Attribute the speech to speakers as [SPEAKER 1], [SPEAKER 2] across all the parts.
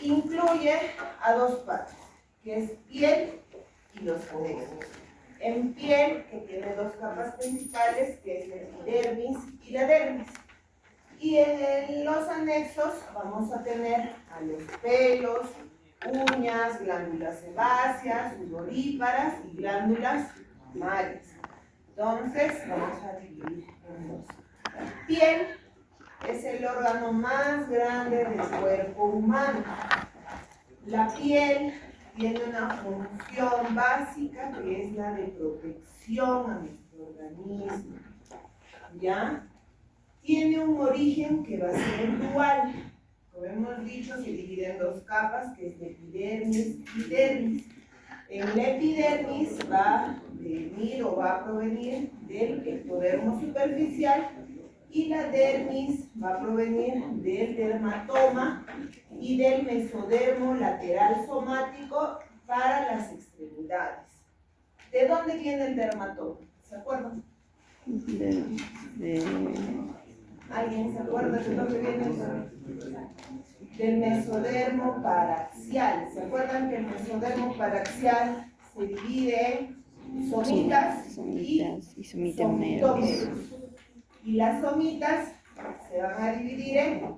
[SPEAKER 1] incluye a dos partes, que es piel y los anexos. En piel, que tiene dos capas principales, que es la epidermis y la dermis. Y en los anexos vamos a tener a los pelos, uñas, glándulas sebáceas, sudoríparas y glándulas mamarias. Entonces, vamos a dividir en dos. Piel es el órgano más grande del cuerpo humano. La piel tiene una función básica que es la de protección a nuestro organismo. ¿Ya? Tiene un origen que va a ser dual. Como hemos dicho, se divide en dos capas, que es la epidermis y dermis. En la epidermis va a venir o va a provenir del ectodermo superficial y la dermis va a provenir del dermatoma y del mesodermo lateral somático para las extremidades. ¿De dónde viene el dermatoma? ¿Se acuerdan? ¿Alguien se acuerda de dónde viene el dermatoma? Del mesodermo paraxial. ¿Se acuerdan que el mesodermo paraxial se divide en somitas y somitómeros? Y las somitas se van a dividir en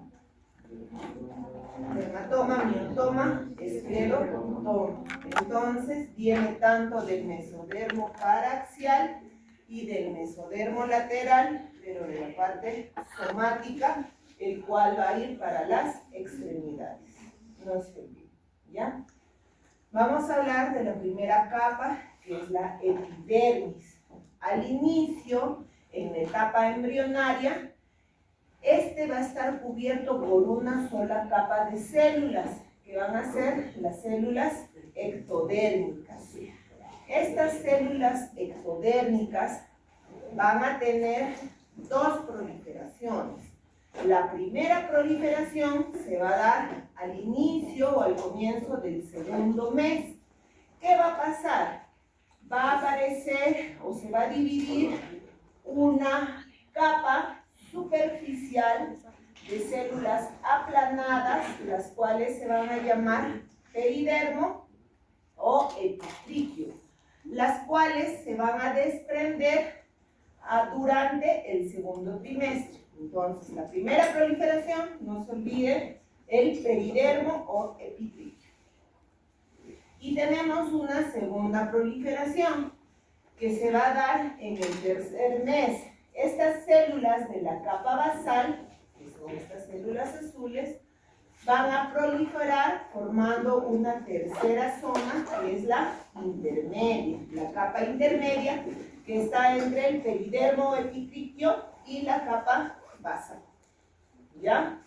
[SPEAKER 1] dermatoma, miotoma, esclerotoma. Entonces viene tanto del mesodermo paraxial y del mesodermo lateral, pero de la parte somática, el cual va a ir para las extremidades. No se olviden, ¿ya? Vamos a hablar de la primera capa, que es la epidermis. Al inicio, en la etapa embrionaria, este va a estar cubierto por una sola capa de células, que van a ser las células ectodérmicas. Estas células ectodérmicas van a tener dos proliferaciones. La primera proliferación se va a dar al inicio o al comienzo del segundo mes. ¿Qué va a pasar? Va a aparecer o se va a dividir una capa superficial de células aplanadas, las cuales se van a llamar peridermo o epitriquio, las cuales se van a desprender durante el segundo trimestre. Entonces, la primera proliferación, no se olviden, el peridermo o epitriquio. Y tenemos una segunda proliferación que se va a dar en el tercer mes. Estas células de la capa basal, que son estas células azules, van a proliferar formando una tercera zona, que es la intermedia, la capa intermedia, que está entre el peridermo epitriquio y la capa basal. ¿Ya?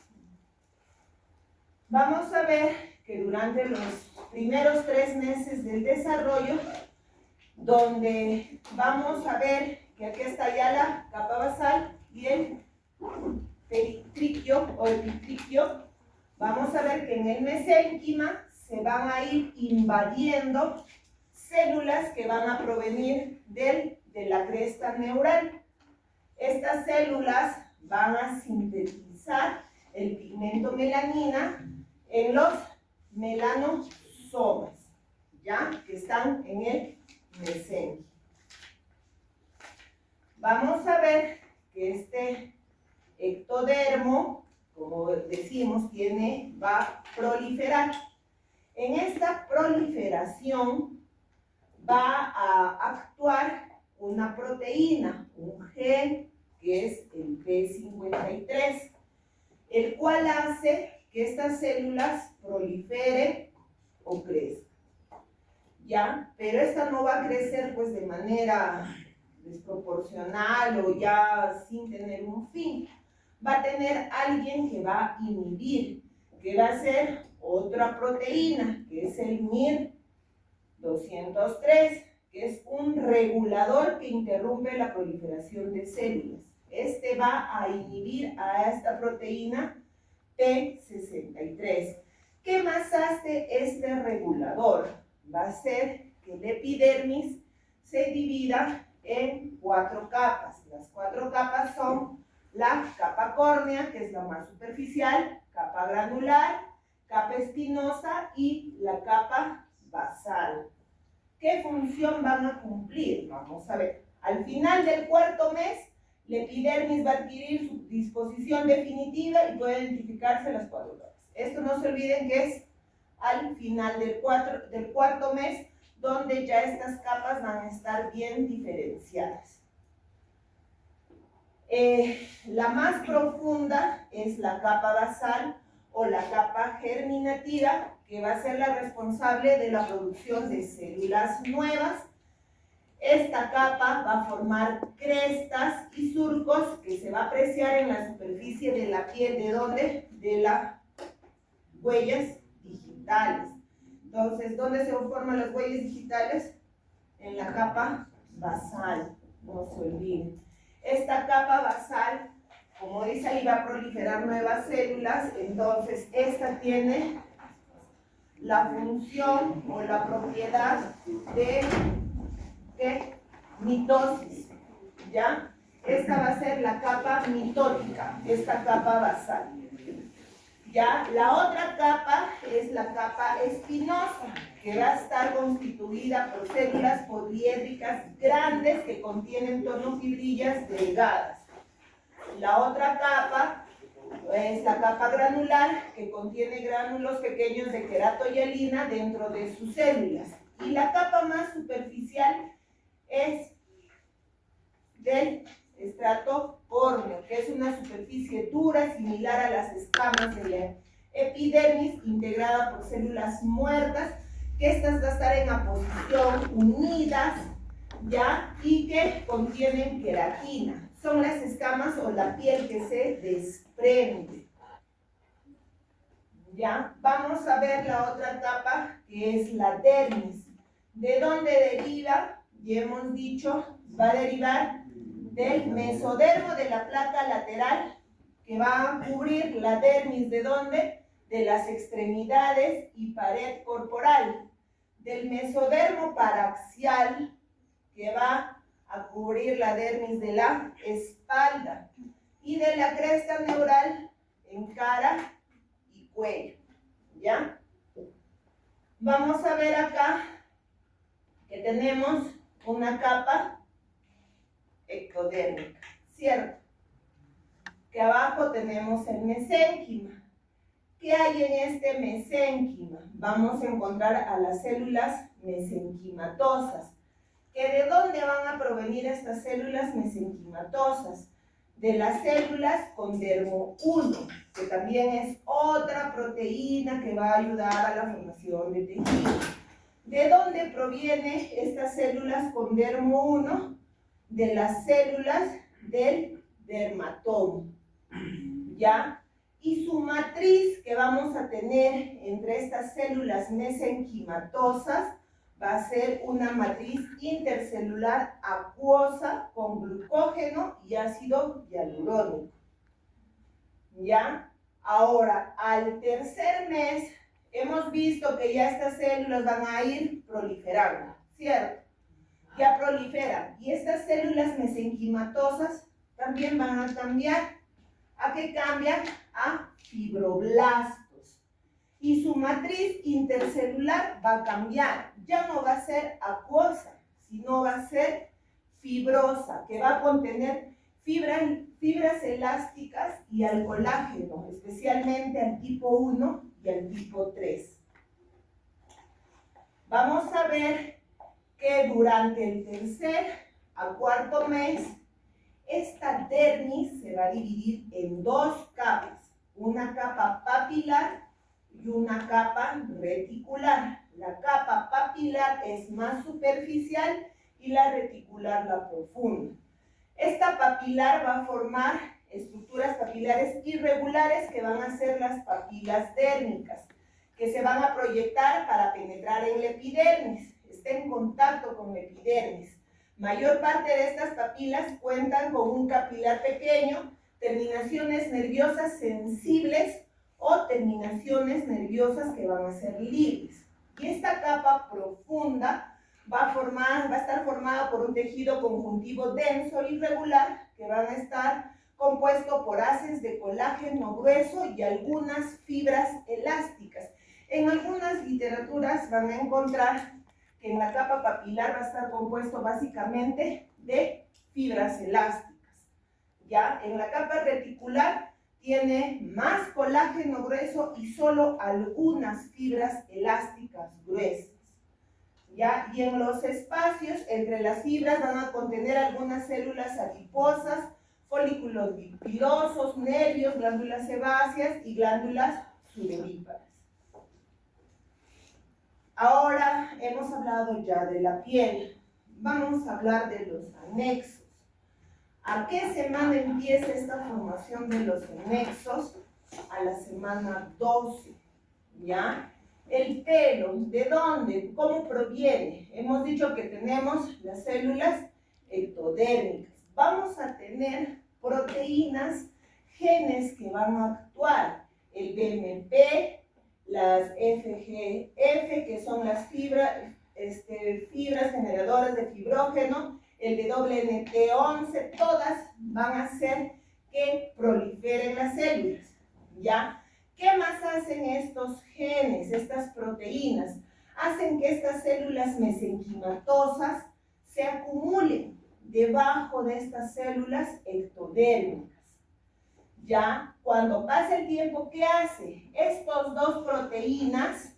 [SPEAKER 1] Vamos a ver que durante los primeros 3 meses del desarrollo, donde vamos a ver que aquí está ya la capa basal y el peritriquio o epitriquio, vamos a ver que en el mesénquima se van a ir invadiendo células que van a provenir de la cresta neural. Estas células van a sintetizar el pigmento melanina en los melanosomas, ¿ya? Que están en el mesénquima. Vamos a ver que este ectodermo, como decimos, va a proliferar. En esta proliferación va a actuar una proteína, un gen, que es el P53, el cual hace que estas células proliferen o crezcan. ¿Ya? Pero esta no va a crecer pues de manera desproporcional o ya sin tener un fin. Va a tener alguien que va a inhibir, que va a ser otra proteína, que es el MIR203, que es un regulador que interrumpe la proliferación de células. Este va a inhibir a esta proteína P63. ¿Qué más hace este regulador? Va a hacer que el epidermis se divida en 4 capas. Las 4 capas son la capa córnea, que es la más superficial, capa granular, capa espinosa y la capa basal. ¿Qué función van a cumplir? Vamos a ver. Al final del cuarto mes, la epidermis va a adquirir su disposición definitiva y puede identificarse las 4 capas. Esto no se olviden que es al final del cuarto mes, donde ya estas capas van a estar bien diferenciadas. La más profunda es la capa basal o la capa germinativa, que va a ser la responsable de la producción de células nuevas. Esta capa va a formar crestas y surcos que se va a apreciar en la superficie de la piel. ¿De dónde? De las huellas digitales. Entonces, ¿dónde se forman las huellas digitales? En la capa basal, no se olviden. Esta capa basal, como dice ahí, va a proliferar nuevas células, entonces esta tiene la función o la propiedad de mitosis, ¿ya? Esta va a ser la capa mitótica, esta capa basal. ¿Ya? La otra capa es la capa espinosa, que va a estar constituida por células poliédricas grandes que contienen tonofibrillas delgadas. La otra capa es la capa granular, que contiene gránulos pequeños de queratohialina dentro de sus células. Y la capa más superficial es del estrato córneo, que es una superficie dura similar a las escamas de la epidermis, integrada por células muertas, que estas van a estar en aposición unidas, ¿ya? Y que contienen queratina. Son las escamas o la piel que se desprende. ¿Ya? Vamos a ver la otra capa, que es la dermis. ¿De dónde deriva? Ya hemos dicho, va a derivar del mesodermo, de la placa lateral, que va a cubrir la dermis. ¿De dónde? De las extremidades y pared corporal. Del mesodermo paraxial, que va a cubrir la dermis de la espalda. Y de la cresta neural en cara y cuello. ¿Ya? Vamos a ver acá que tenemos una capa ectodérmica, ¿cierto? Que abajo tenemos el mesénquima. ¿Qué hay en este mesénquima? Vamos a encontrar a las células mesenquimatosas. ¿Que de dónde van a provenir estas células mesenquimatosas? De las células con dermo 1, que también es otra proteína que va a ayudar a la formación de tejido. ¿De dónde provienen estas células con dermo 1? De las células del dermatoma, ¿ya? Y su matriz que vamos a tener entre estas células mesenquimatosas va a ser una matriz intercelular acuosa con glucógeno y ácido hialurónico. ¿Ya? Ahora, al tercer mes, hemos visto que ya estas células van a ir proliferando, ¿cierto? Ya proliferan. Y estas células mesenquimatosas también van a cambiar. ¿A qué cambian? A fibroblastos. Y su matriz intercelular va a cambiar. Ya no va a ser acuosa, sino va a ser fibrosa, que va a contener fibras elásticas y al colágeno, especialmente al tipo 1 y al tipo 3. Vamos a ver que durante el tercer a cuarto mes, esta dermis se va a dividir en 2 capas, una capa papilar y una capa reticular. La capa papilar es más superficial y la reticular la profunda. Esta papilar va a formar estructuras papilares irregulares que van a ser las papilas dérmicas, que se van a proyectar para penetrar en la epidermis. Está en contacto con la epidermis. Mayor parte de estas papilas cuentan con un capilar pequeño, terminaciones nerviosas sensibles o terminaciones nerviosas que van a ser libres. Y esta capa profunda va a estar formada por un tejido conjuntivo denso y irregular que van a estar compuesto por haces de colágeno grueso y algunas fibras elásticas. En algunas literaturas van a encontrar que en la capa papilar va a estar compuesto básicamente de fibras elásticas. Ya en la capa reticular tiene más colágeno grueso y solo algunas fibras elásticas gruesas. ¿Ya? Y en los espacios entre las fibras van a contener algunas células adiposas, folículos pilosos, nervios, glándulas sebáceas y glándulas sudoríparas. Ahora hemos hablado ya de la piel. Vamos a hablar de los anexos. ¿A qué semana empieza esta formación de los anexos? A la semana 12, ¿ya? El pelo, ¿de dónde? ¿Cómo proviene? Hemos dicho que tenemos las células ectodérmicas. Vamos a tener proteínas, genes que van a actuar. El BMP, las FGF, que son las fibras generadoras de fibrógeno, el de WNT11, todas van a hacer que proliferen las células, ¿ya? ¿Qué más hacen estos genes, estas proteínas? Hacen que estas células mesenquimatosas se acumulen debajo de estas células ectodérmicas. Ya, cuando pasa el tiempo, ¿qué hace? Estas dos proteínas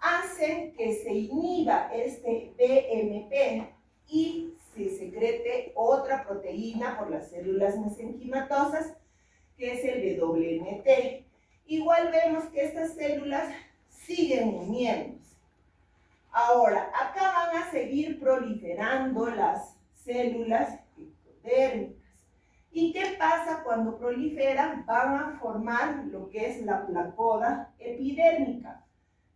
[SPEAKER 1] hacen que se inhiba este BMP y se secrete otra proteína por las células mesenquimatosas, que es el WNT. Igual vemos que estas células siguen uniéndose. Ahora, acá van a seguir proliferando las células ectodérmicas. ¿Y qué pasa cuando proliferan? Van a formar lo que es la placoda epidérmica,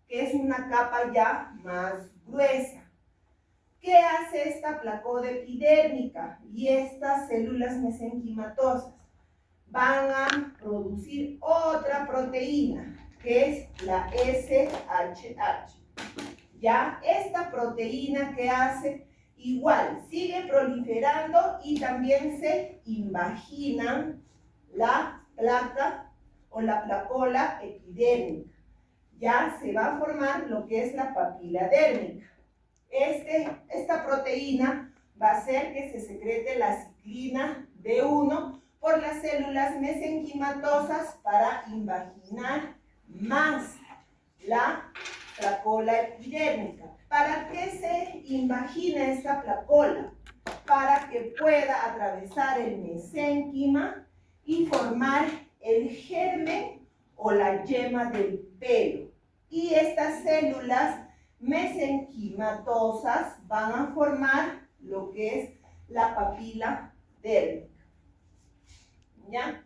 [SPEAKER 1] que es una capa ya más gruesa. ¿Qué hace esta placoda epidérmica y estas células mesenquimatosas? Van a producir otra proteína, que es la SHH. Ya, esta proteína que hace igual, sigue proliferando y también se invagina la placa o la placola epidérmica. Ya se va a formar lo que es la papila dérmica. Esta proteína va a hacer que se secrete la ciclina D1 por las células mesenquimatosas para invaginar más la placola epidérmica. ¿Para qué se invagina esta placola? Para que pueda atravesar el mesénquima y formar el germen o la yema del pelo. Y estas células mesenquimatosas van a formar lo que es la papila dérmica. ¿Ya?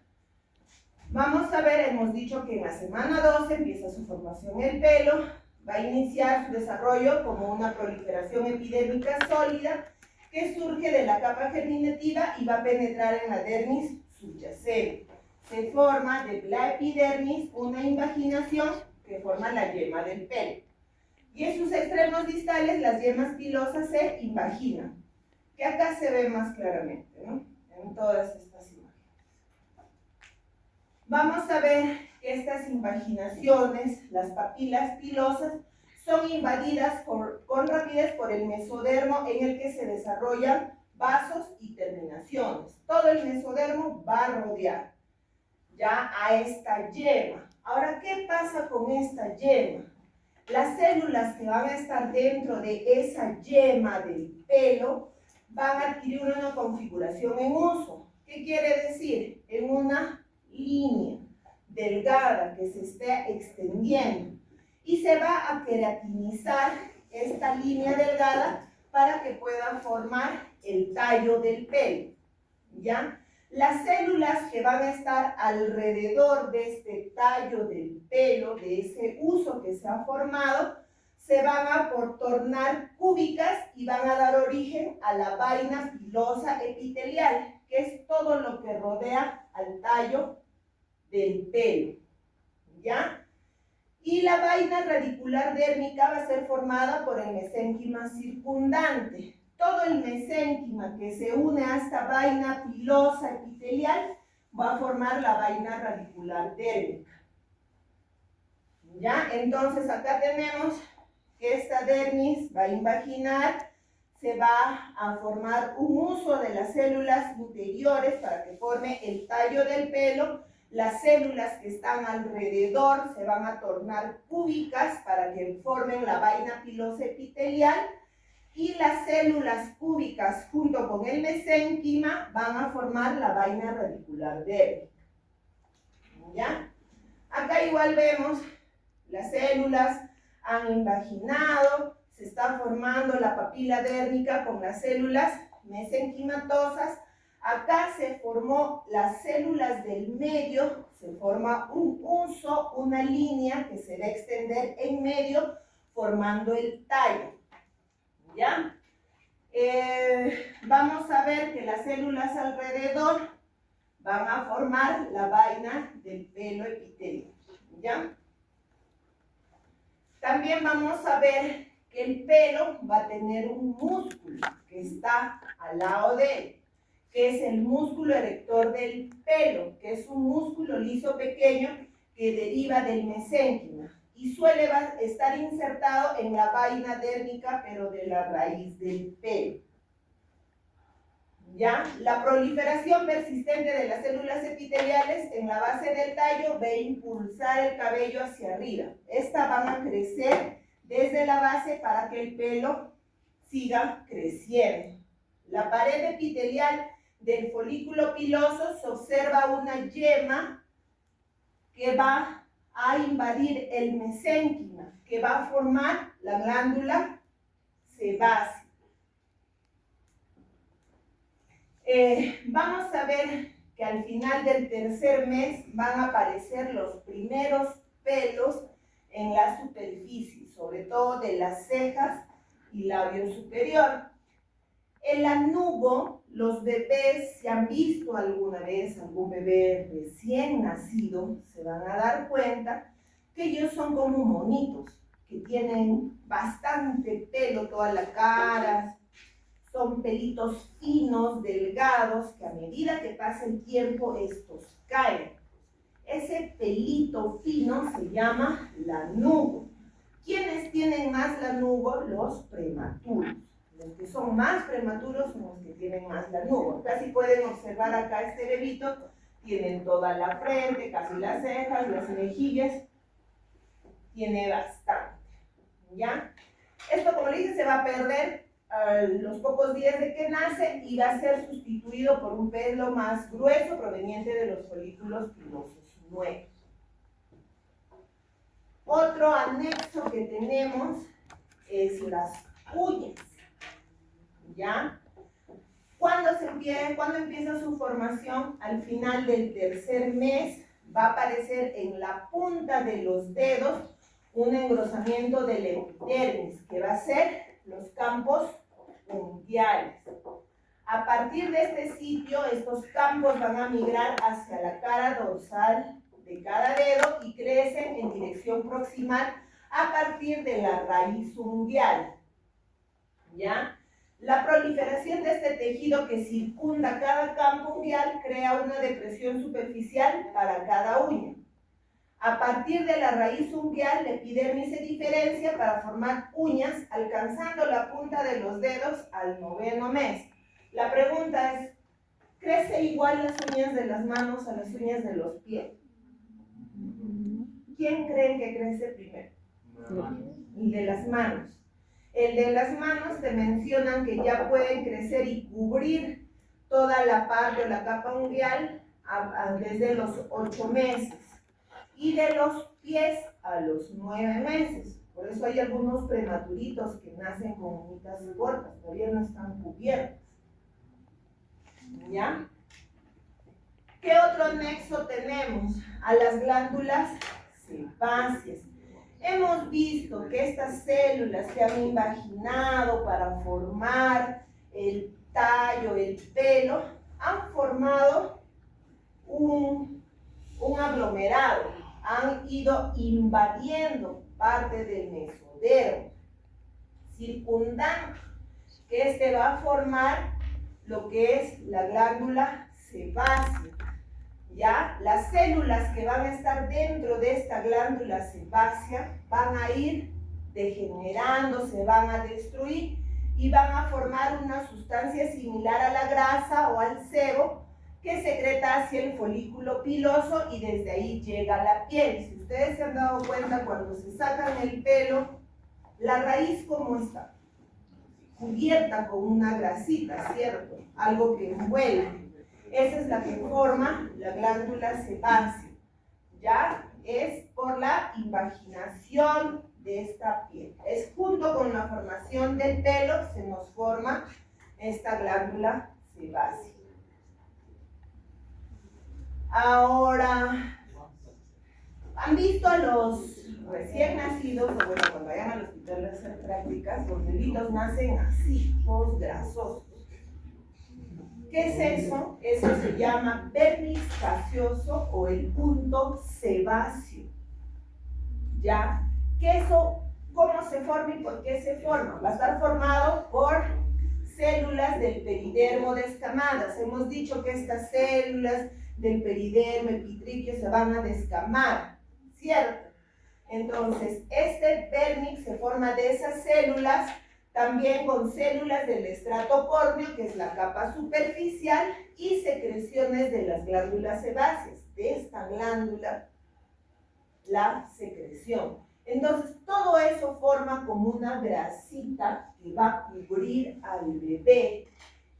[SPEAKER 1] Vamos a ver, hemos dicho que en la semana 12 empieza su formación el pelo, va a iniciar su desarrollo como una proliferación epidérmica sólida que surge de la capa germinativa y va a penetrar en la dermis subyacente. Se forma de la epidermis una invaginación que forma la yema del pelo. Y en sus extremos distales las yemas pilosas se invaginan, que acá se ve más claramente, ¿no? En todas estas imágenes. Vamos a ver que estas invaginaciones, las papilas pilosas, son invadidas con rapidez por el mesodermo en el que se desarrollan vasos y terminaciones. Todo el mesodermo va a rodear ya a esta yema. Ahora, ¿qué pasa con esta yema? Las células que van a estar dentro de esa yema del pelo van a adquirir una configuración en uso. ¿Qué quiere decir? En una línea delgada que se esté extendiendo y se va a queratinizar esta línea delgada para que pueda formar el tallo del pelo, ¿ya? Las células que van a estar alrededor de este tallo del pelo, de ese uso que se ha formado, se van a tornar cúbicas y van a dar origen a la vaina pilosa epitelial, que es todo lo que rodea al tallo del pelo, ¿ya? Y la vaina radicular dérmica va a ser formada por el mesénquima circundante. Todo el mesénquima que se une a esta vaina pilosa epitelial va a formar la vaina radicular dérmica, ¿Ya? Entonces acá tenemos que esta dermis va a invaginar, se va a formar un uso de las células interiores para que forme el tallo del pelo. Las células que están alrededor se van a tornar cúbicas para que formen la vaina pilosa epitelial, y las células cúbicas junto con el mesénquima van a formar la vaina radicular dérmica. ¿Ya? Acá igual vemos las células han invaginado, se está formando la papila dérmica con las células mesenquimatosas. Acá se formó las células del medio, se forma un uso, una línea que se va a extender en medio formando el tallo. ¿Ya? Vamos a ver que las células alrededor van a formar la vaina del pelo epitelio. ¿Ya? También vamos a ver que el pelo va a tener un músculo que está al lado de él, que es el músculo erector del pelo, que es un músculo liso pequeño que deriva del mesénquima y suele estar insertado en la vaina dérmica, pero de la raíz del pelo. ¿Ya? La proliferación persistente de las células epiteliales en la base del tallo va a impulsar el cabello hacia arriba. Estas van a crecer desde la base para que el pelo siga creciendo. La pared epitelial del folículo piloso se observa una yema que va a invadir el mesénquima, que va a formar la glándula sebácea. Vamos a ver que al final del tercer mes van a aparecer los primeros pelos en la superficie, sobre todo de las cejas y labio superior. El lanugo, los bebés, si han visto alguna vez algún bebé recién nacido, se van a dar cuenta que ellos son como monitos, que tienen bastante pelo, toda la cara. Son pelitos finos, delgados, que a medida que pasa el tiempo estos caen. Ese pelito fino se llama lanugo. ¿Quiénes tienen más lanugo? Los prematuros. Los que son más prematuros son los que tienen más lanugo. Casi pueden observar acá este bebito, tienen toda la frente, casi las cejas, las mejillas, tiene bastante. ¿Ya? Esto, como le dije, se va a perder los pocos días de que nace y va a ser sustituido por un pelo más grueso proveniente de los folículos pilosos nuevos. Otro anexo que tenemos es las uñas. ¿Ya? ¿Cuándo empieza su formación? Al final del tercer mes va a aparecer en la punta de los dedos un engrosamiento del epidermis, que va a ser los campos unguiales. A partir de este sitio, estos campos van a migrar hacia la cara dorsal de cada dedo y crecen en dirección proximal a partir de la raíz unguial. ¿Ya? La proliferación de este tejido que circunda cada campo unguial crea una depresión superficial para cada uña. A partir de la raíz unguial, la epidermis se diferencia para formar uñas, alcanzando la punta de los dedos al 9º mes. La pregunta es, ¿crece igual las uñas de las manos a las uñas de los pies? ¿Quién creen que crece primero? El de las manos. El de las manos te mencionan que ya pueden crecer y cubrir toda la parte o la capa unguial desde los 8 meses. Y de los pies a los 9 meses. Por eso hay algunos prematuritos que nacen con uñitas cortas, todavía no están cubiertas. ¿Ya? ¿Qué otro nexo tenemos? A las glándulas sebáceas. Hemos visto que estas células que han invaginado para formar el tallo, el pelo, han formado un aglomerado, han ido invadiendo parte del mesodermo, circundando, que este va a formar lo que es la glándula sebácea. ¿ya? Las células que van a estar dentro de esta glándula sebácea van a ir degenerando, se van a destruir y van a formar una sustancia similar a la grasa o al sebo que secreta hacia el folículo piloso y desde ahí llega a la piel. Si ustedes se han dado cuenta, cuando se sacan el pelo, la raíz, ¿cómo está? Cubierta con una grasita, ¿cierto? Algo que envuelve. Esa es la que forma la glándula sebácea. ¿Ya? Es por la invaginación de esta piel. Es junto con la formación del pelo se nos forma esta glándula sebácea. Ahora, ¿han visto a los recién nacidos, o bueno, cuando vayan al hospital a hacer prácticas, los bebitos nacen así, todos grasosos? ¿Qué es eso? Eso se llama vermis gaseoso o el punto sebáceo. ¿Ya? ¿Qué eso? ¿Cómo se forma y por qué se forma? Va a estar formado por células del peridermo descamadas. Hemos dicho que estas células del peridermo epitriquio se van a descamar, ¿cierto? Entonces, este vermis se forma de esas células, también con células del estrato córneo, que es la capa superficial, y secreciones de las glándulas sebáceas, de esta glándula, la secreción. Entonces, todo eso forma como una grasita que va a cubrir al bebé.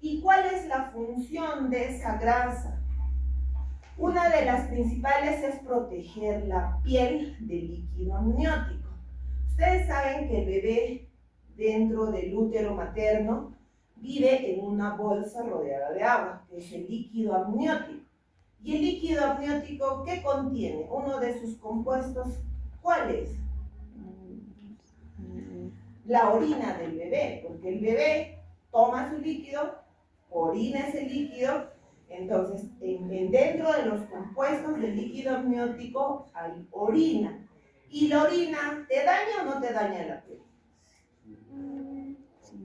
[SPEAKER 1] ¿Y cuál es la función de esa grasa? Una de las principales es proteger la piel del líquido amniótico. Ustedes saben que el bebé dentro del útero materno vive en una bolsa rodeada de agua, que es el líquido amniótico. ¿Y el líquido amniótico qué contiene? Uno de sus compuestos, ¿cuál es? La orina del bebé, porque el bebé toma su líquido, orina ese líquido. Entonces, dentro de los compuestos del líquido amniótico hay orina. ¿Y la orina te daña o no te daña la piel?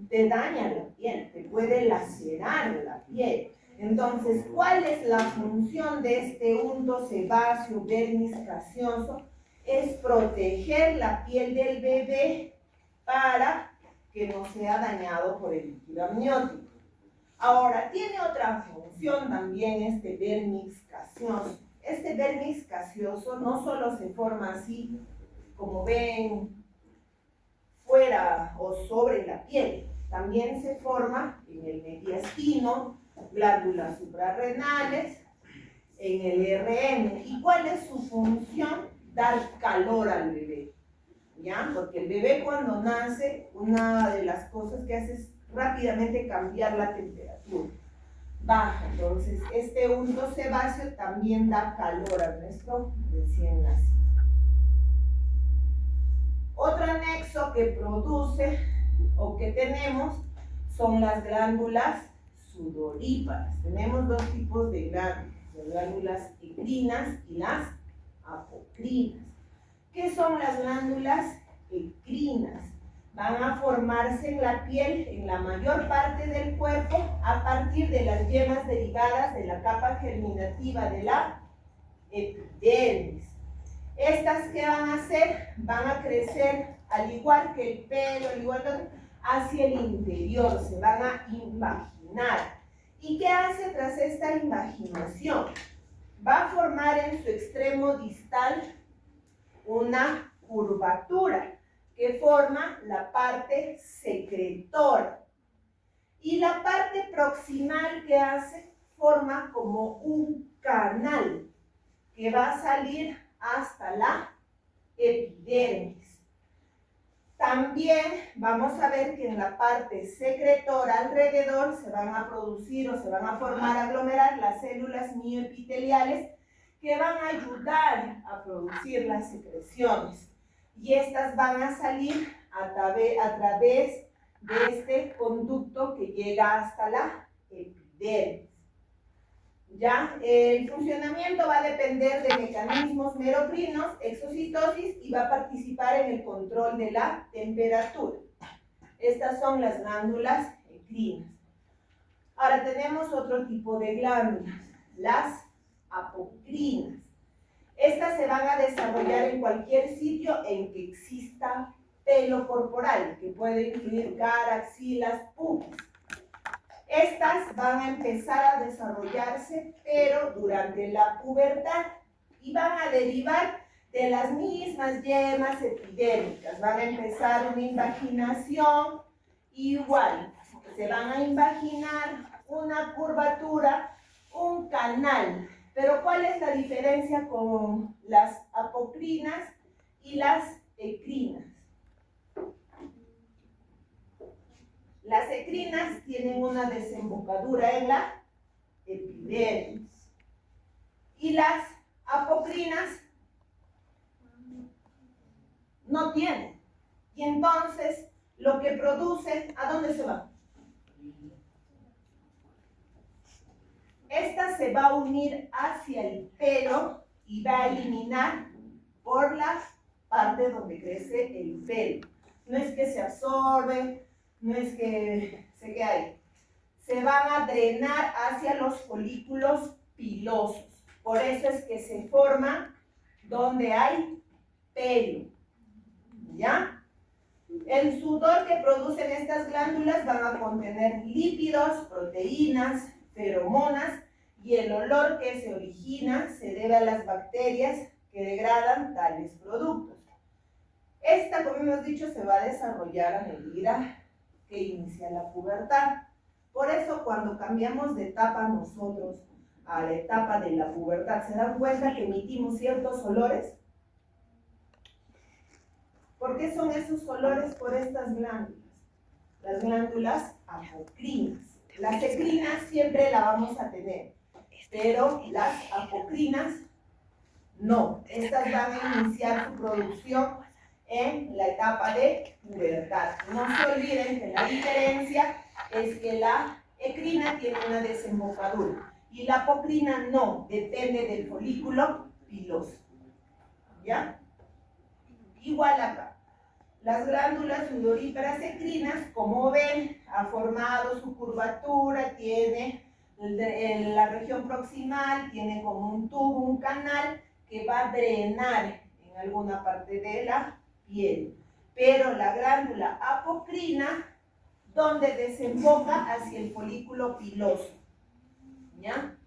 [SPEAKER 1] Te daña la piel, te puede lacerar la piel. Entonces, ¿cuál es la función de este unto sebáceo vermis gaseoso? Es proteger la piel del bebé para que no sea dañado por el líquido amniótico. Ahora, tiene otra función también este vermis gaseoso. Este vermis gaseoso no solo se forma así, como ven, fuera o sobre la piel, también se forma en el mediastino, glándulas suprarrenales, en el RN. ¿Y cuál es su función? Dar calor al bebé, ¿ya? Porque el bebé cuando nace, una de las cosas que hace es rápidamente cambiar la temperatura, baja. Entonces, este unto sebáceo también da calor a nuestro recién nacido. Otro anexo que produce o que tenemos son las glándulas sudoríparas. Tenemos dos tipos de glándulas, las glándulas ecrinas y las apocrinas. ¿Qué son las glándulas ecrinas? Van a formarse en la piel, en la mayor parte del cuerpo, a partir de las yemas derivadas de la capa germinativa de la epidermis. ¿Estas qué van a hacer? Van a crecer al igual que el pelo, al igual que hacia el interior, se van a invaginar. ¿Y qué hace tras esta invaginación? Va a formar en su extremo distal una curvatura que forma la parte secretora. Y la parte proximal que hace forma como un canal que va a salir hasta la epidermis. También vamos a ver que en la parte secretora alrededor se van a producir o se van a formar, aglomerar las células mioepiteliales que van a ayudar a producir las secreciones. Y estas van a salir a través de este conducto que llega hasta la epidermis. ¿Ya? El funcionamiento va a depender de mecanismos merocrinos, exocitosis, y va a participar en el control de la temperatura. Estas son las glándulas ecrinas. Ahora tenemos otro tipo de glándulas, las apocrinas. Estas se van a desarrollar en cualquier sitio en que exista pelo corporal, que puede incluir cara, axilas, pubis. Estas van a empezar a desarrollarse, pero durante la pubertad, y van a derivar de las mismas yemas epidérmicas. Van a empezar una invaginación igual. Se van a invaginar una curvatura, un canal. Pero ¿cuál es la diferencia con las apocrinas y las ecrinas? Las ecrinas tienen una desembocadura en la epidermis y las apocrinas no tienen. Y entonces lo que produce, ¿a dónde se va? Esta se va a unir hacia el pelo y va a eliminar por la parte donde crece el pelo. No es que se absorbe, no es que se quede ahí. Se van a drenar hacia los folículos pilosos. Por eso es que se forma donde hay pelo. ¿Ya? El sudor que producen estas glándulas van a contener lípidos, proteínas, feromonas, y el olor que se origina se debe a las bacterias que degradan tales productos. Esta, como hemos dicho, se va a desarrollar a medida que inicia la pubertad. Por eso, cuando cambiamos de etapa nosotros a la etapa de la pubertad, ¿se dan cuenta que emitimos ciertos olores? ¿Por qué son esos olores? Por estas glándulas, las glándulas apocrinas. Las ecrinas siempre la vamos a tener, pero las apocrinas no. Estas van a iniciar su producción en la etapa de pubertad. No se olviden que la diferencia es que la ecrina tiene una desembocadura y la apocrina no, depende del folículo piloso. ¿Ya? Igual acá. Las glándulas sudoríparas ecrinas, como ven, ha formado su curvatura, tiene en la región proximal, tiene como un tubo, un canal que va a drenar en alguna parte de la piel. Pero la glándula apocrina, donde desemboca hacia el folículo piloso. ¿Ya?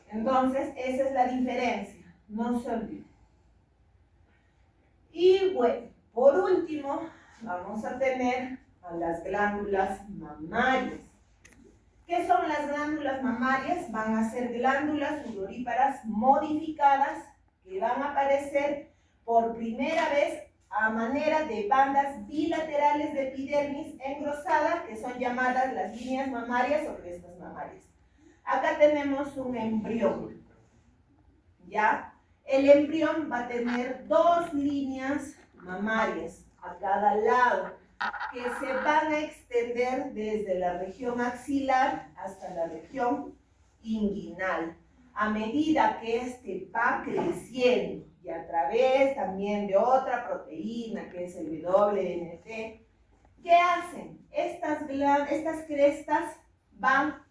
[SPEAKER 1] Entonces, esa es la diferencia, no se olviden. Y bueno, por último, vamos a tener a las glándulas mamarias. ¿Qué son las glándulas mamarias? Van a ser glándulas sudoríparas modificadas que van a aparecer por primera vez a manera de bandas bilaterales de epidermis engrosada, que son llamadas las líneas mamarias o crestas mamarias. Acá tenemos un embrión, ¿ya? El embrión va a tener dos líneas mamarias a cada lado, que se van a extender desde la región axilar hasta la región inguinal. A medida que este va creciendo y a través también de otra proteína que es el WNT, ¿qué hacen? Estas crestas van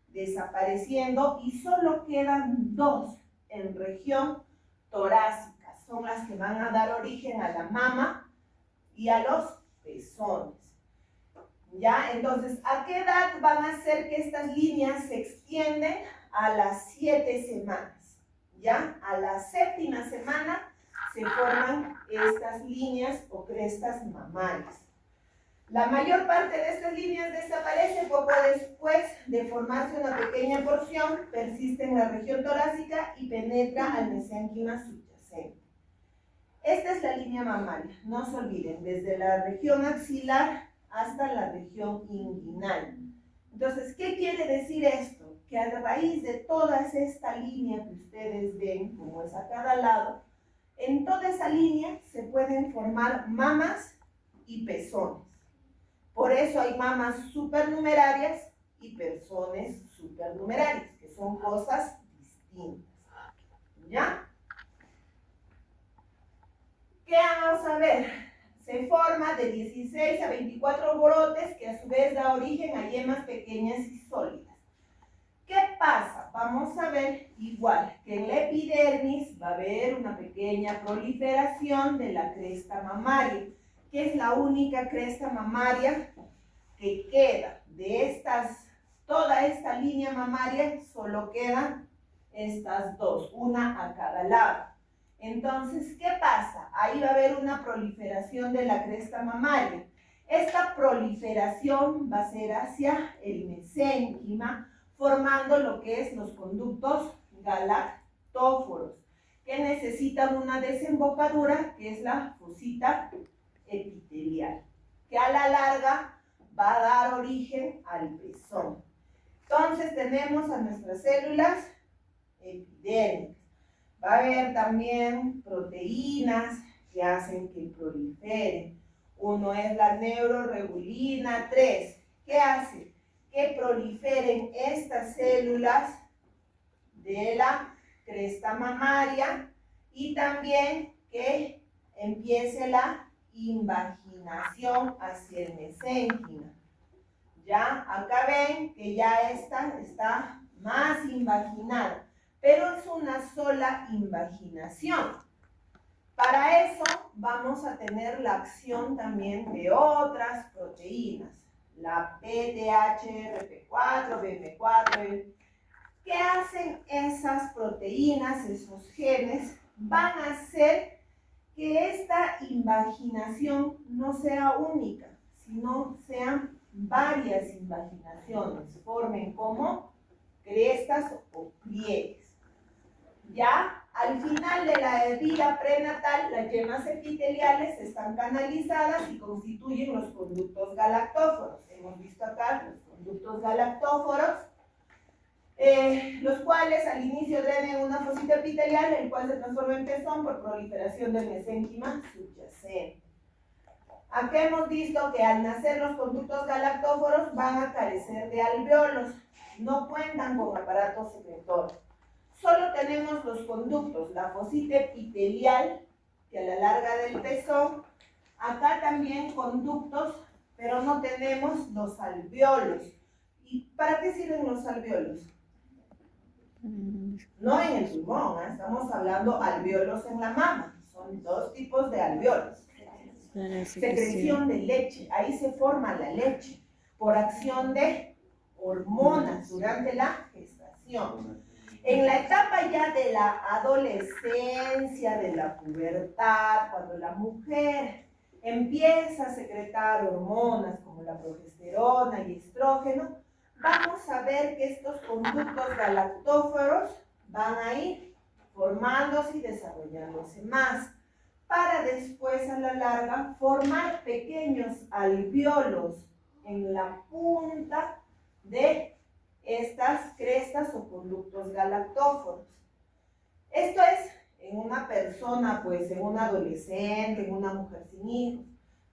[SPEAKER 1] desapareciendo y solo quedan dos en región torácica. Son las que van a dar origen a la mama y a los pezones. ¿Ya? Entonces, ¿a qué edad van a hacer que estas líneas se extienden? A las 7 semanas. ¿Ya? A la 7ª semana se forman estas líneas o crestas mamarias. La mayor parte de estas líneas desaparece poco después de formarse una pequeña porción, persiste en la región torácica y penetra al mesénquima subyacente. Esta es la línea mamaria, no se olviden, desde la región axilar hasta la región inguinal. Entonces, ¿qué quiere decir esto? Que a raíz de toda esta línea que ustedes ven, como es a cada lado, en toda esa línea se pueden formar mamas y pezones. Por eso hay mamas supernumerarias y pezones supernumerarios, que son cosas distintas. ¿Ya? ¿Qué vamos a ver? Se forma de 16 a 24 brotes que a su vez da origen a yemas pequeñas y sólidas. ¿Qué pasa? Vamos a ver igual que en la epidermis va a haber una pequeña proliferación de la cresta mamaria, que es la única cresta mamaria que queda. De toda esta línea mamaria solo quedan estas dos, una a cada lado. Entonces, ¿qué pasa? Ahí va a haber una proliferación de la cresta mamaria. Esta proliferación va a ser hacia el mesénquima, formando lo que es los conductos galactóforos, que necesitan una desembocadura, que es la fosita epitelial, que a la larga va a dar origen al pezón. Entonces tenemos a nuestras células epidérmicas. Va a haber también proteínas que hacen que proliferen. Uno es la neuroregulina 3. ¿Qué hace? Que proliferen estas células de la cresta mamaria y también que empiece la invaginación hacia el mesénquima. Ya, acá ven que ya esta está más invaginada, pero es una sola invaginación. Para eso vamos a tener la acción también de otras proteínas, la PTHRP4, BP4. ¿Qué hacen esas proteínas, esos genes? Van a hacer que esta invaginación no sea única, sino sean varias invaginaciones, formen como crestas o pliegues. Ya al final de la vida prenatal, las yemas epiteliales están canalizadas y constituyen los conductos galactóforos. Hemos visto acá los conductos galactóforos, los cuales al inicio drenan una fosita epitelial, el cual se transforma en pezón por proliferación del mesénquima subyacente. Aquí hemos visto que al nacer los conductos galactóforos van a carecer de alveolos, no cuentan con aparato secretor. Solo tenemos los conductos, la fosita epitelial, que a la larga del pezón, acá también conductos, pero no tenemos los alveolos. ¿Y para qué sirven los alveolos? No en el pulmón, ¿eh? Estamos hablando alveolos en la mama. Son dos tipos de alveolos. Secreción de leche, ahí se forma la leche, por acción de hormonas durante la gestación. En la etapa ya de la adolescencia, de la pubertad, cuando la mujer empieza a secretar hormonas como la progesterona y estrógeno, vamos a ver que estos conductos galactóforos van a ir formándose y desarrollándose más, para después a la larga formar pequeños alveolos en la punta de estas crestas o conductos galactóforos. Esto es en una persona, pues en un adolescente, en una mujer sin hijos,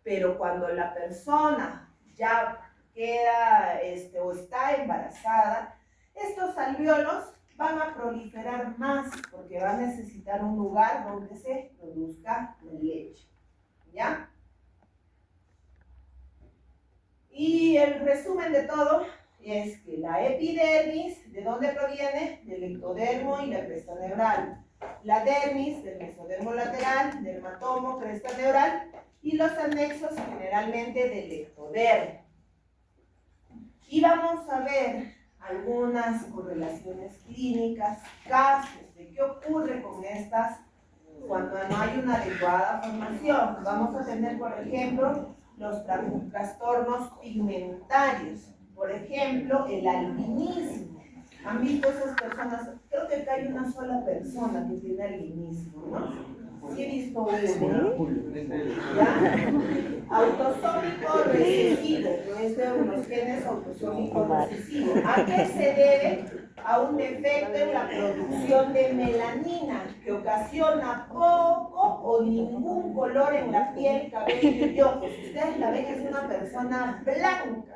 [SPEAKER 1] pero cuando la persona ya queda o está embarazada, estos alveolos van a proliferar más porque va a necesitar un lugar donde se produzca la leche, ¿ya? Y el resumen de todo es que la epidermis, ¿de dónde proviene? Del ectodermo y la cresta neural. La dermis, del mesodermo lateral, dermatomo, cresta neural, y los anexos generalmente del ectodermo. Y vamos a ver algunas correlaciones clínicas, casos de qué ocurre con estas cuando no hay una adecuada formación. Vamos a tener, por ejemplo, los trastornos pigmentarios. Por ejemplo, el albinismo. ¿Han visto esas personas? Creo que acá hay una sola persona que tiene albinismo, ¿no? Sí he visto uno. ¿Ya? Autosómico recesivo. Es de unos genes autosómicos recesivos. ¿A qué se debe? A un defecto en la producción de melanina que ocasiona poco o ningún color en la piel, cabello y ojos. Ustedes la ven, es una persona blanca.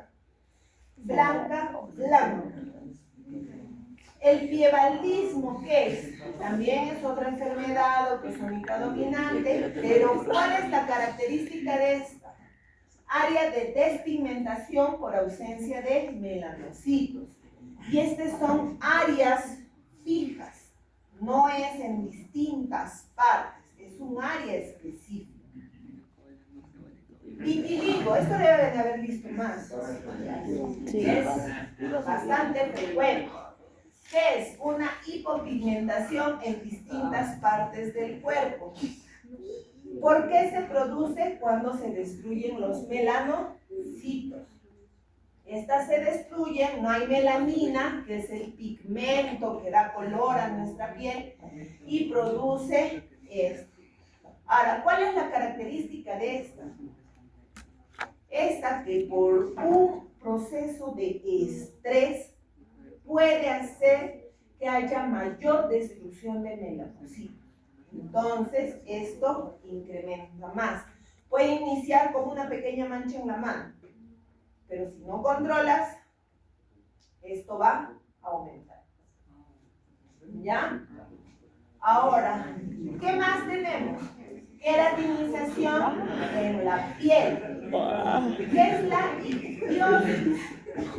[SPEAKER 1] Blanca. El piebaldismo, ¿qué es? También es otra enfermedad autosómica dominante, pero ¿cuál es la característica de esta? Área de despigmentación por ausencia de melanocitos. Y estas son áreas fijas, no es en distintas partes, es un área específica. Vitiligo, esto deben de haber visto más.
[SPEAKER 2] Sí.
[SPEAKER 1] Es bastante frecuente. ¿Qué es? Una hipopigmentación en distintas partes del cuerpo. ¿Por qué se produce? Cuando se destruyen los melanocitos. Estas se destruyen, no hay melanina, que es el pigmento que da color a nuestra piel, y produce esto. Ahora, ¿cuál es la característica de esta? Esta que por un proceso de estrés puede hacer que haya mayor destrucción de melanocitos. Entonces, esto incrementa más. Puede iniciar con una pequeña mancha en la mano, pero si no controlas, esto va a aumentar. ¿Ya? Ahora, ¿qué más tenemos? Queratinización en la piel. ¿Qué es la ictiosis?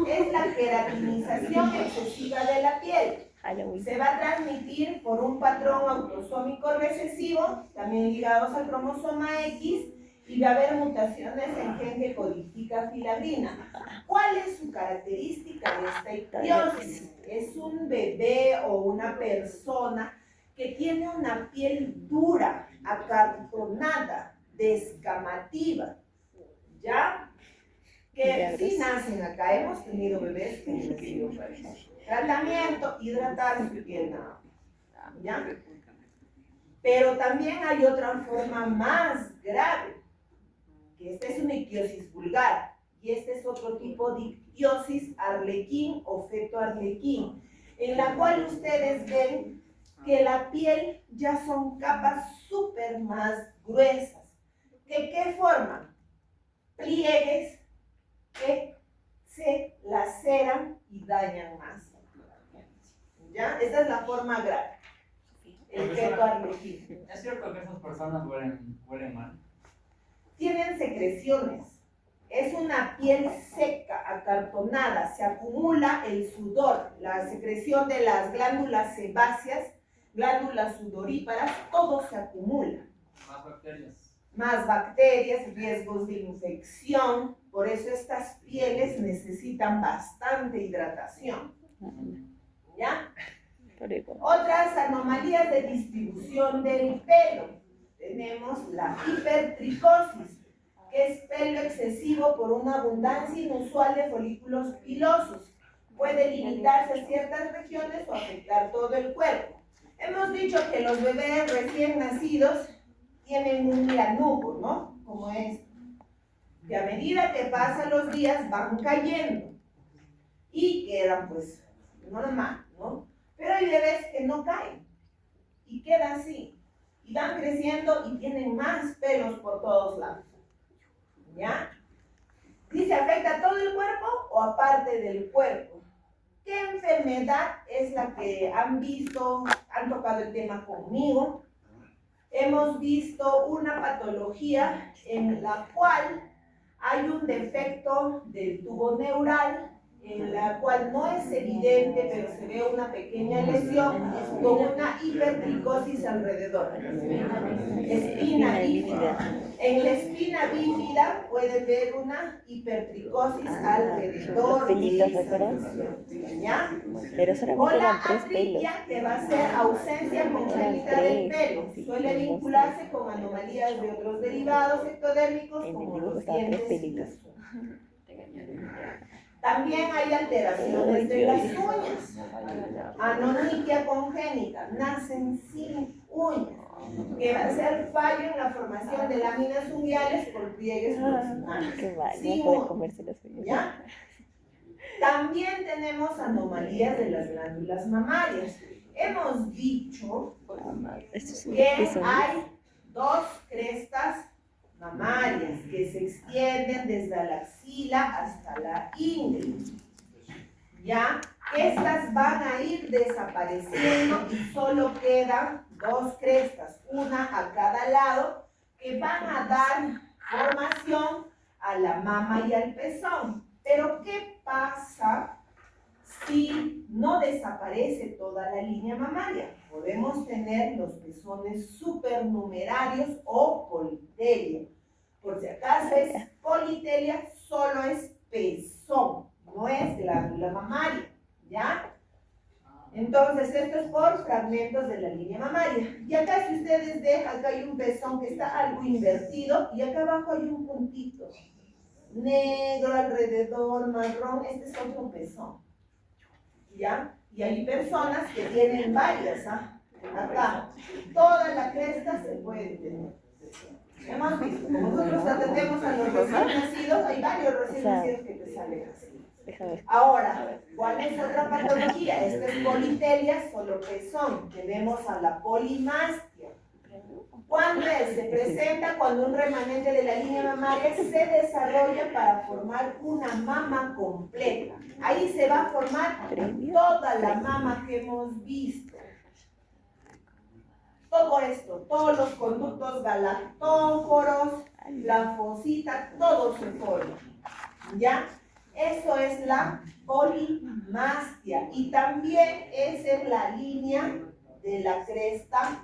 [SPEAKER 1] Es la queratinización excesiva de la piel. Se va a transmitir por un patrón autosómico recesivo, también ligados al cromosoma X, y va a haber mutaciones en gen que codifica filabrina. ¿Cuál es su característica de esta ictiosis? Es un bebé o una persona que tiene una piel dura, acartonada, descamativa, ¿ya? Que sí nacen acá, hemos tenido bebés que han nacido para eso. Tratamiento, hidratar su piel nada más, ¿ya? Pero también hay otra forma más grave, que esta es una ictiosis vulgar, y este es otro tipo de ictiosis arlequín o feto arlequín, en la cual ustedes ven que la piel ya son capas súper más gruesas. ¿Qué forman? Pliegues que se laceran y dañan más. ¿Ya? Esa es la forma grave. El feto arlequín.
[SPEAKER 3] ¿Es cierto que esas personas huelen mal?
[SPEAKER 1] Tienen secreciones. Es una piel seca, acartonada. Se acumula el sudor, la secreción de las glándulas sebáceas, glándulas sudoríparas, todo se acumula.
[SPEAKER 3] Más bacterias.
[SPEAKER 1] Más bacterias, riesgos de infección. Por eso estas pieles necesitan bastante hidratación. ¿Ya? Otras anomalías de distribución del pelo. Tenemos la hipertricosis, que es pelo excesivo por una abundancia inusual de folículos pilosos. Puede limitarse a ciertas regiones o afectar todo el cuerpo. Hemos dicho que los bebés recién nacidos tienen un lanugo, ¿no? Como este. Que a medida que pasan los días van cayendo y quedan pues normal, ¿no? Pero hay bebés que no caen y quedan así y van creciendo y tienen más pelos por todos lados, ¿ya? ¿Dice afecta a todo el cuerpo o a parte del cuerpo? ¿Qué enfermedad es la que han visto, han tocado el tema conmigo? Hemos visto una patología en la cual hay un defecto del tubo neural, en la cual no es evidente, pero se ve una pequeña lesión con una hipertricosis alrededor. Espina bífida. En la espina bífida pueden ver una hipertricosis alrededor de esa lesión, ¿ya? O la atripia, que va a ser ausencia congénita del pelo. Suele vincularse con anomalías de otros derivados ectodérmicos como los dientes. También hay alteraciones de las uñas. Anonychia congénita, nacen sin uñas, que va a ser fallo en la formación de láminas unguiales por pliegues proximales. Sin uñas, ¿ya? También tenemos anomalías de las glándulas mamarias. Hemos dicho que hay dos crestas mamarias que se extienden desde la axila hasta la ingle. ¿Ya? Estas van a ir desapareciendo y solo quedan dos crestas, una a cada lado, que van a dar formación a la mama y al pezón. Pero ¿qué pasa si no desaparece toda la línea mamaria. Podemos tener los pezones supernumerarios o politelia. Por si acaso es politelia, solo es pezón, no es glándula mamaria, ¿ya? Entonces, esto es por fragmentos de la línea mamaria. Y acá, si ustedes ven, acá hay un pezón que está algo invertido y acá abajo hay un puntito negro alrededor, marrón. Este es otro pezón, ¿ya? Y hay personas que tienen varias, ¿ah? Acá, toda la cresta se puede tener. Hemos visto, como nosotros atendemos a los recién nacidos, hay varios recién nacidos que te salen así. Ahora, ¿cuál es otra patología? Esta es politelia, solo pezón. Tenemos a la polimastia. ¿Cuándo se presenta? Cuando un remanente de la línea mamaria se desarrolla para formar una mama completa. Ahí se va a formar toda la mama que hemos visto. Todo esto, todos los conductos galactóforos, la fosita, todo se forma. ¿Ya? Eso es la polimastia. Y también esa es la línea de la cresta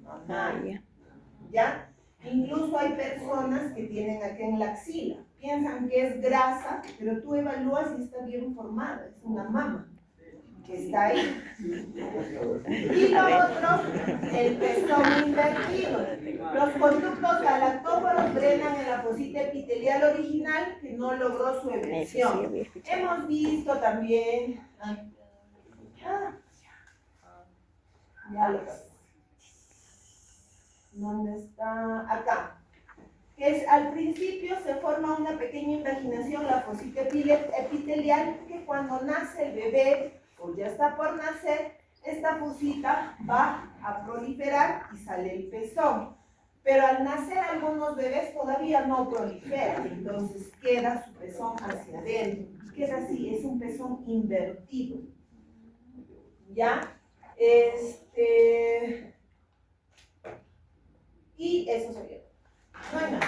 [SPEAKER 1] mamaria. ¿Ya? Incluso hay personas que tienen aquí en la axila. Piensan que es grasa, pero tú evalúas y está bien formada. Es una mama que está ahí. Y lo otro, el pezón invertido. Los conductos galactóforos drenan en la fosita epitelial original que no logró su eversión. Hemos visto también... ¿Dónde está? Acá. Que es, al principio se forma una pequeña invaginación, la fosita epitelial, que cuando nace el bebé, o ya está por nacer, esta fosita va a proliferar y sale el pezón. Pero al nacer algunos bebés todavía no proliferan, entonces queda su pezón hacia adentro. Queda así, es un pezón invertido. ¿Ya? Y eso sería. No hay más.